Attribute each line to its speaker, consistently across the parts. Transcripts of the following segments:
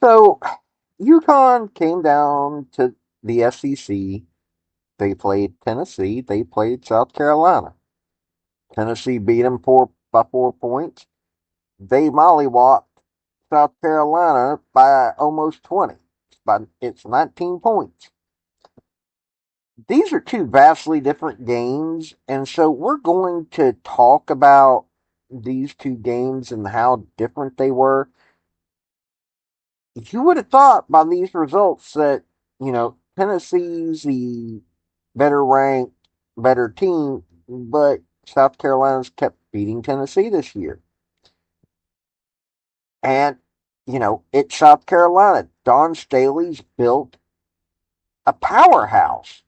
Speaker 1: So, UConn came down to the SEC. They played Tennessee. They played South Carolina. Tennessee beat them by 4 points. They mollywopped South Carolina by almost 20. It's 19 points. These are two vastly different games, and so we're going to talk about these two games and how different they were. You would have thought by these results that, Tennessee's the better ranked, better team, but South Carolina's kept beating Tennessee this year. And, it's South Carolina. Don Staley's built a powerhouse.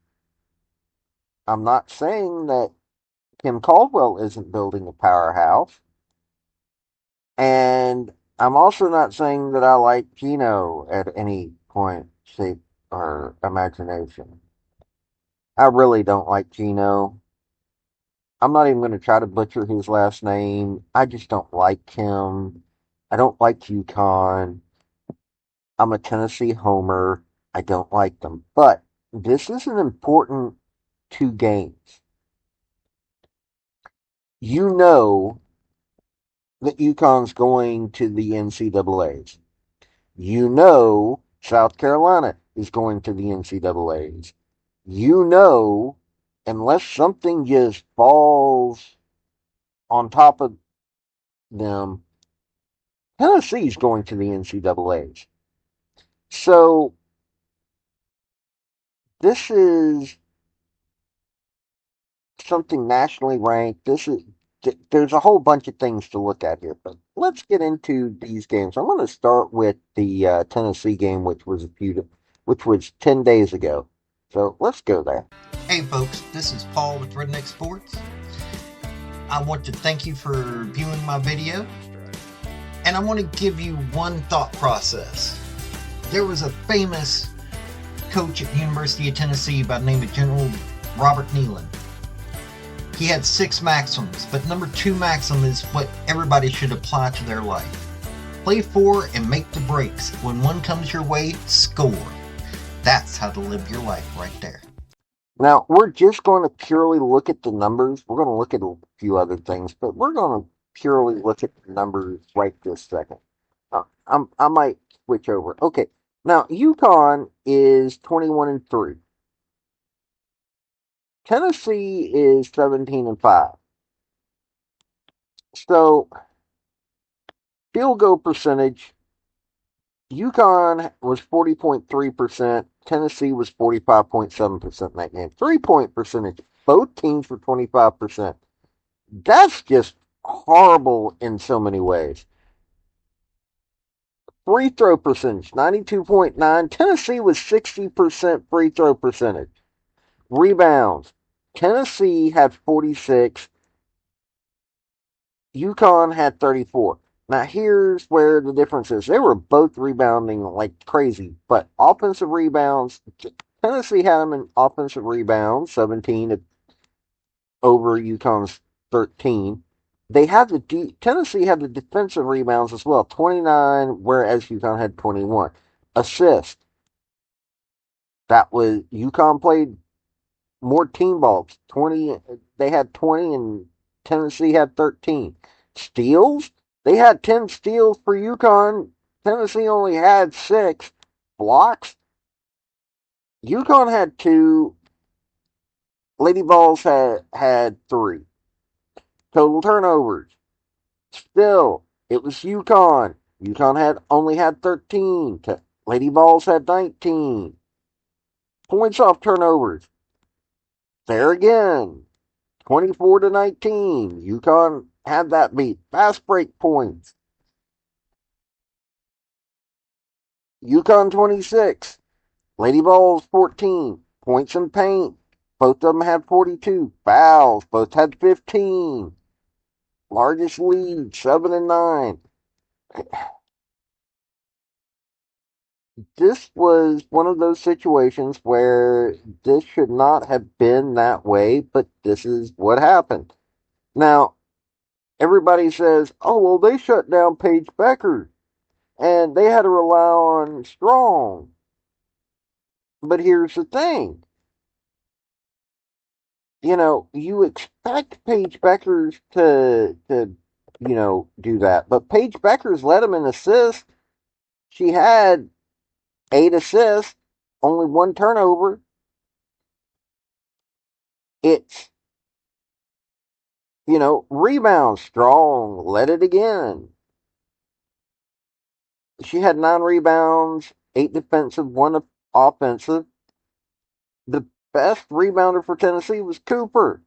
Speaker 1: I'm not saying that Kim Caldwell isn't building a powerhouse. And I'm also not saying that I like Gino at any point, shape, or imagination. I really don't like Gino. I'm not even going to try to butcher his last name. I just don't like him. I don't like UConn. I'm a Tennessee homer. I don't like them. But this is an important two games. You know that UConn's going to the NCAAs. You know South Carolina is going to the NCAAs. You know, unless something just falls on top of them, Tennessee's going to the NCAAs. So this is something nationally ranked. There's a whole bunch of things to look at here, but let's get into these games. I'm going to start with the Tennessee game, which was 10 days ago. So let's go there.
Speaker 2: Hey folks, this is Paul with Redneck Sports. I want to thank you for viewing my video, and I want to give you one thought process. There was a famous coach at the University of Tennessee by the name of General Robert Neyland. He had 6 maxims, but number 2 maxim is what everybody should apply to their life. Play for and make the breaks. When one comes your way, score. That's how to live your life right there.
Speaker 1: Now, we're just going to purely look at the numbers. We're going to look at a few other things, but we're going to purely look at the numbers right this second. I might switch over. Okay. Now, UConn is 21-3. Tennessee is 17-5. So, field goal percentage, UConn was 40.3%. Tennessee was 45.7% in that game. 3-point percentage, both teams were 25%. That's just horrible in so many ways. Free throw percentage, 92.9. Tennessee was 60% free throw percentage. Rebounds, Tennessee had 46. UConn had 34. Now, here's where the difference is. They were both rebounding like crazy, but offensive rebounds, Tennessee had them in offensive rebounds, 17 over UConn's 13. Tennessee had the defensive rebounds as well, 29, whereas UConn had 21. Assist. That was UConn played more team balls. 20. They had 20, and Tennessee had 13. Steals. They had 10 steals for UConn. Tennessee only had 6. Blocks. UConn had 2. Lady Vols had 3. Total turnovers. Still, it was UConn. UConn only had 13. Lady Vols had 19. Points off turnovers. There again, 24-19. UConn had that beat. Fast break points. UConn 26. Lady Vols 14. Points in paint. Both of them had 42. Fouls. Both had 15. Largest lead, 7-9. This was one of those situations where this should not have been that way, but this is what happened. Now, everybody says, oh, well, they shut down Paige Becker. and they had to rely on Strong. But here's the thing. You expect Paige Beckers to do that. But Paige Beckers led him in assists. She had 8 assists, only one turnover. It's, rebounds. Strong led it again. She had 9 rebounds, 8 defensive, one offensive. The best rebounder for Tennessee was Cooper,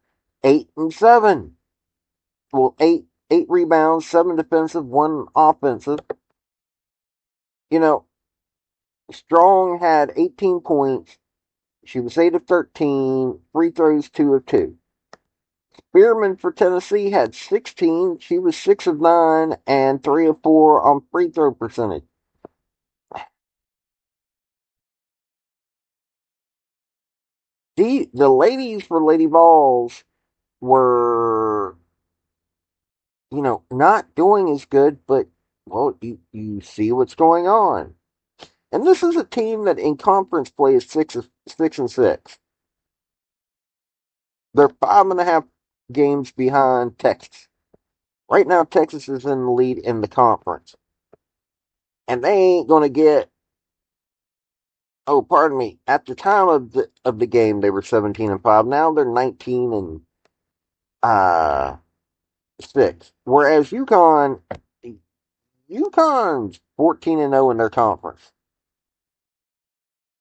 Speaker 1: 8 and 7. Well, eight rebounds, 7 defensive, one offensive. You know, Strong had 18 points. She was 8 of 13, free throws 2 of 2. Spearman for Tennessee had 16. She was 6 of 9 and 3 of 4 on free throw percentage. The ladies for Lady Vols were, not doing as good, but well, you see what's going on. And this is a team that in conference play is 6 and 6. They're 5.5 games behind Texas. Right now, Texas is in the lead in the conference, and they ain't gonna get. Oh, pardon me. At the time of the game, they were 17-5. Now they're 19-6. Whereas UConn's 14-0 in their conference.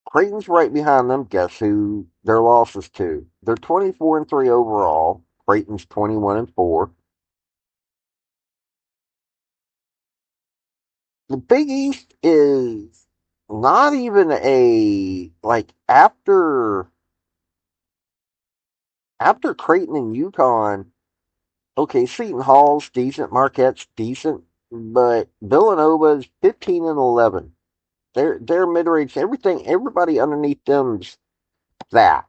Speaker 1: Creighton's right behind them. Guess who their losses to? They're 24-3 overall. Creighton's 21-4. The Big East is not even a like after Creighton and UConn. Okay, Seton Hall's decent, Marquette's decent, but Villanova is 15-11. They're mid range. Everybody underneath them's that.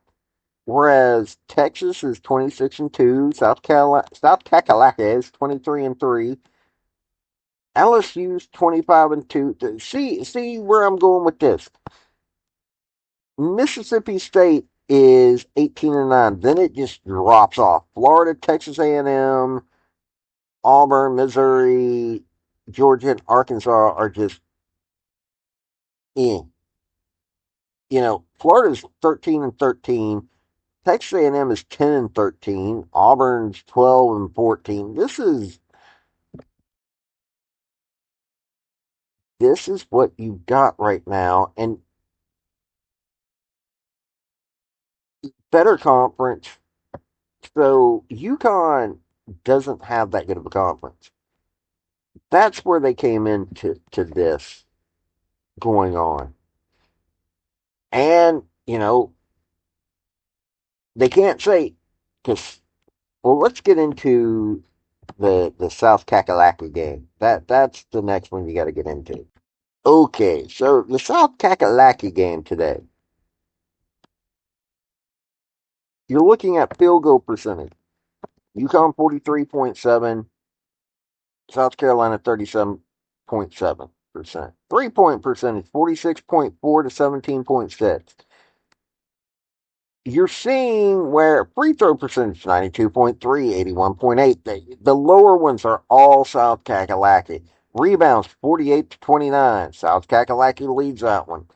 Speaker 1: Whereas Texas is 26-2, South Kakalaka is 23-3, LSU's 25-2. See where I'm going with this. Mississippi State is 18-9. Then it just drops off. Florida, Texas A&M, Auburn, Missouri, Georgia, and Arkansas are just in. Florida's 13-13. Texas A&M is 10-13. Auburn's 12-14. This is what you've got right now, and better conference. So UConn doesn't have that good of a conference. That's where they came into this going on, and they can't say because well, let's get into the South Kakalaki game. That's the next one you got to get into. Okay, so the South Kakalaki game today. You're looking at field goal percentage. UConn 43.7, South Carolina 37.7%. 3-point percentage 46.4 to 17.6. You're seeing where free throw percentage 92.3, 81.8. The lower ones are all South Kakalaki. Rebounds 48-29. South Kakalaki leads that one.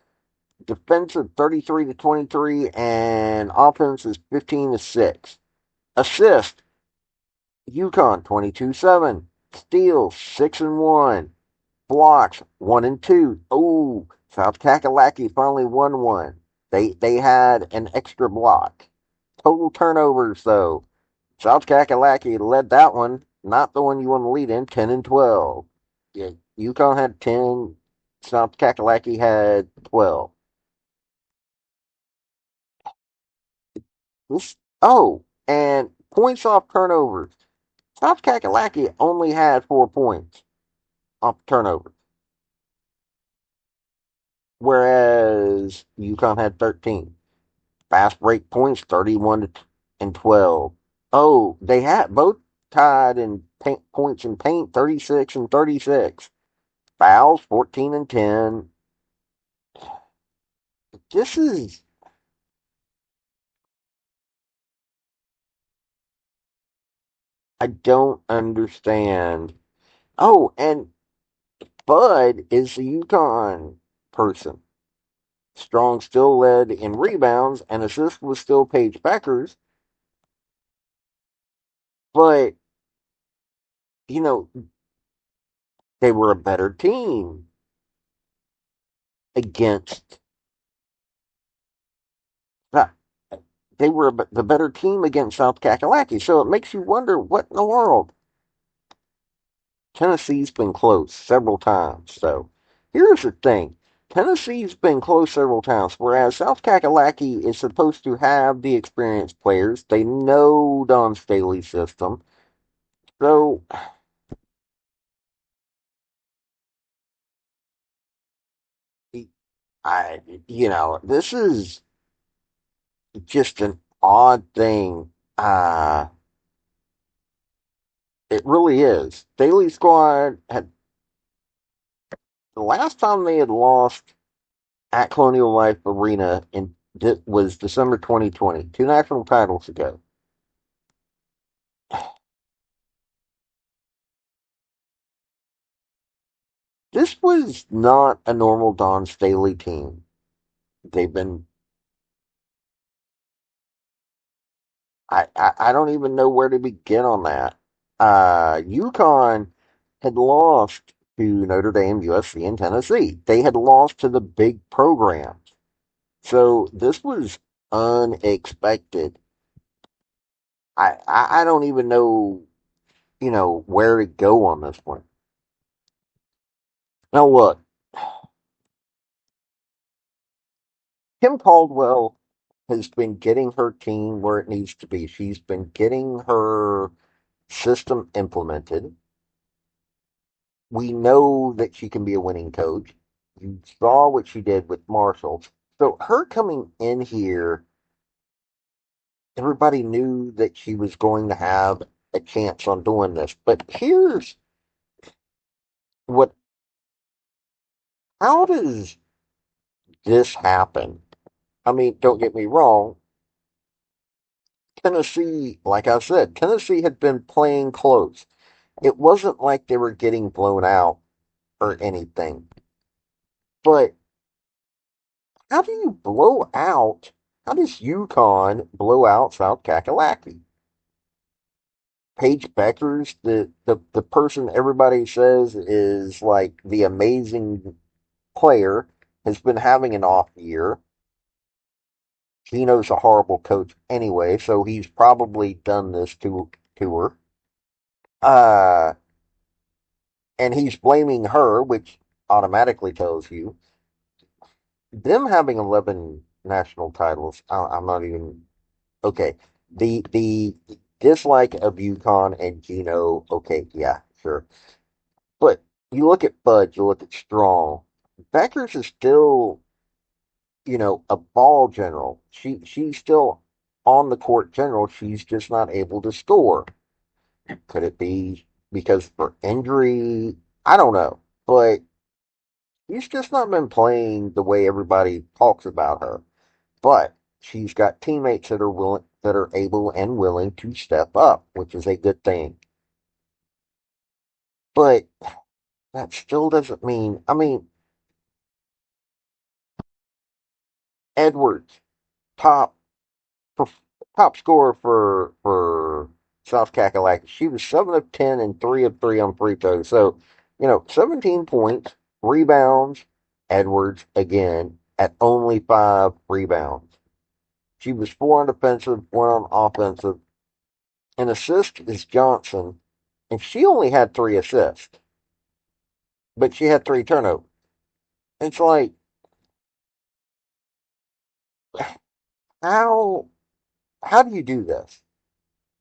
Speaker 1: Defensive 33-23, and offense is 15-6. Assist UConn 22-7. Steals 6-1. Blocks 1-2. Oh, South Kakalaki finally won one. They had an extra block. Total turnovers though. South Kakalaki led that one, not the one you want to lead in, 10-12. Yeah, UConn had 10. South Kakalaki had 12. And points off turnovers. South Kakalaki only had 4 points off turnovers, whereas UConn had 13. Fast break points 31-12. Oh, they had both tied in points in paint 36 and 36. Fouls 14 and 10. This is I don't understand. Oh, and Bud is the UConn person. Strong still led in rebounds, and assist was still Paige Becker's, but you know they were a better team against that. They were the better team against South Kakalaki, so it makes you wonder what in the world. Tennessee's been close several times. So here's the thing. Tennessee's been close several times, whereas South Kakalaki is supposed to have the experienced players. They know Don Staley's system. So, I, this is just an odd thing. It really is. Staley squad had, the last time they had lost at Colonial Life Arena was December 2020, two national titles ago. This was not a normal Don Staley team. They've been, I don't even know where to begin on that. UConn had lost to Notre Dame, USC, and Tennessee. They had lost to the big programs. So this was unexpected. I don't even know, where to go on this one. Now look, Kim Caldwell has been getting her team where it needs to be. She's been getting her system implemented. We know that she can be a winning coach. You saw what she did with Marshall. So her coming in here, everybody knew that she was going to have a chance on doing this. But here's what how does this happen? I mean, don't get me wrong. Tennessee, like I said, Tennessee had been playing close. It wasn't like they were getting blown out or anything. But how do you blow out? How does UConn blow out South Kakalaki? Paige Becker's the person everybody says is like the amazing player has been having an off year. Gino's a horrible coach anyway, so he's probably done this to her. Uh, and he's blaming her, which automatically tells you them having 11 national titles. I'm not even okay. The dislike of UConn and Gino. Okay, yeah, sure. But you look at Bud, you look at Strong. Beckers is still, a ball general. She's still on the court general. She's just not able to score. Could it be because for injury? I don't know. But she's just not been playing the way everybody talks about her. But she's got teammates that are able and willing to step up, which is a good thing. But that still doesn't mean. I mean, Edwards, top top scorer for South Kakalaki. She was 7 of 10 and 3 of 3 on free throws. So, 17 points, rebounds. Edwards again at only 5 rebounds. She was 4 on defensive, 1 on offensive. An assist is Johnson, and she only had 3 assists, but she had 3 turnovers. It's like how how do you do this?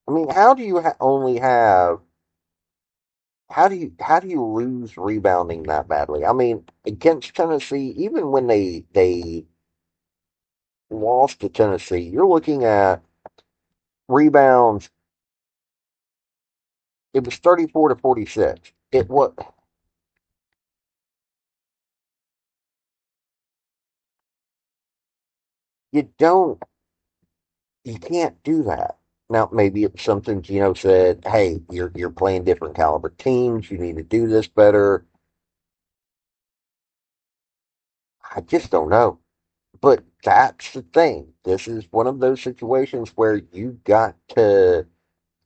Speaker 1: I mean, how do you only have how do you lose rebounding that badly? I mean, against Tennessee, even when they lost to Tennessee, you're looking at rebounds. It was 34 to 46. It was You don't, you can't do that. Now, maybe it's something Gino said, hey, you're playing different caliber teams. You need to do this better. I just don't know. But that's the thing. This is one of those situations where you got to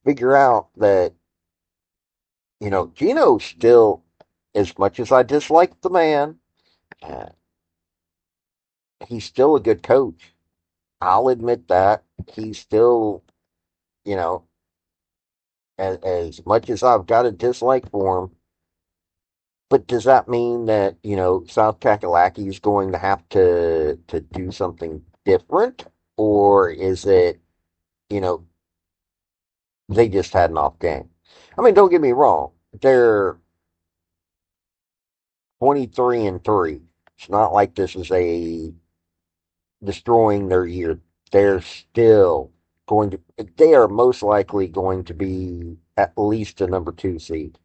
Speaker 1: figure out that, Gino still, as much as I dislike the man, uh, he's still a good coach. I'll admit that. He's still, you know, as much as I've got a dislike for him, but does that mean that, South Kakalaki is going to have to do something different? Or is it, you know, they just had an off game? I mean, don't get me wrong. They're 23-3. It's not like this is a destroying their year. They're still going to, they are most likely going to be at least a number two seed.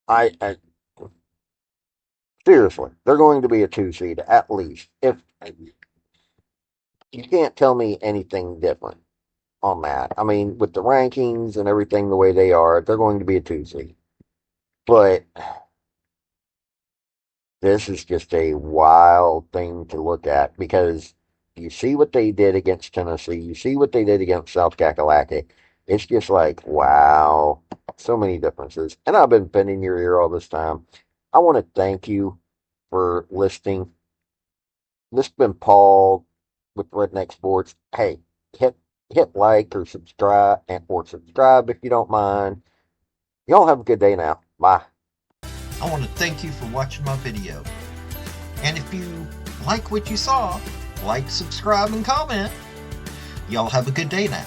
Speaker 1: I seriously, they're going to be a two seed at least. If you can't tell me anything different on that. I mean, with the rankings and everything the way they are, they're going to be a two seed. But this is just a wild thing to look at because you see what they did against Tennessee, you see what they did against South Kakalaki. It's just like, wow, so many differences. And I've been bending your ear all this time. I want to thank you for listening. This has been Paul with Redneck Sports. Hey, hit like or subscribe if you don't mind. Y'all have a good day now. Bye.
Speaker 2: I want to thank you for watching my video. And if you like what you saw, like, subscribe, and comment. Y'all have a good day now.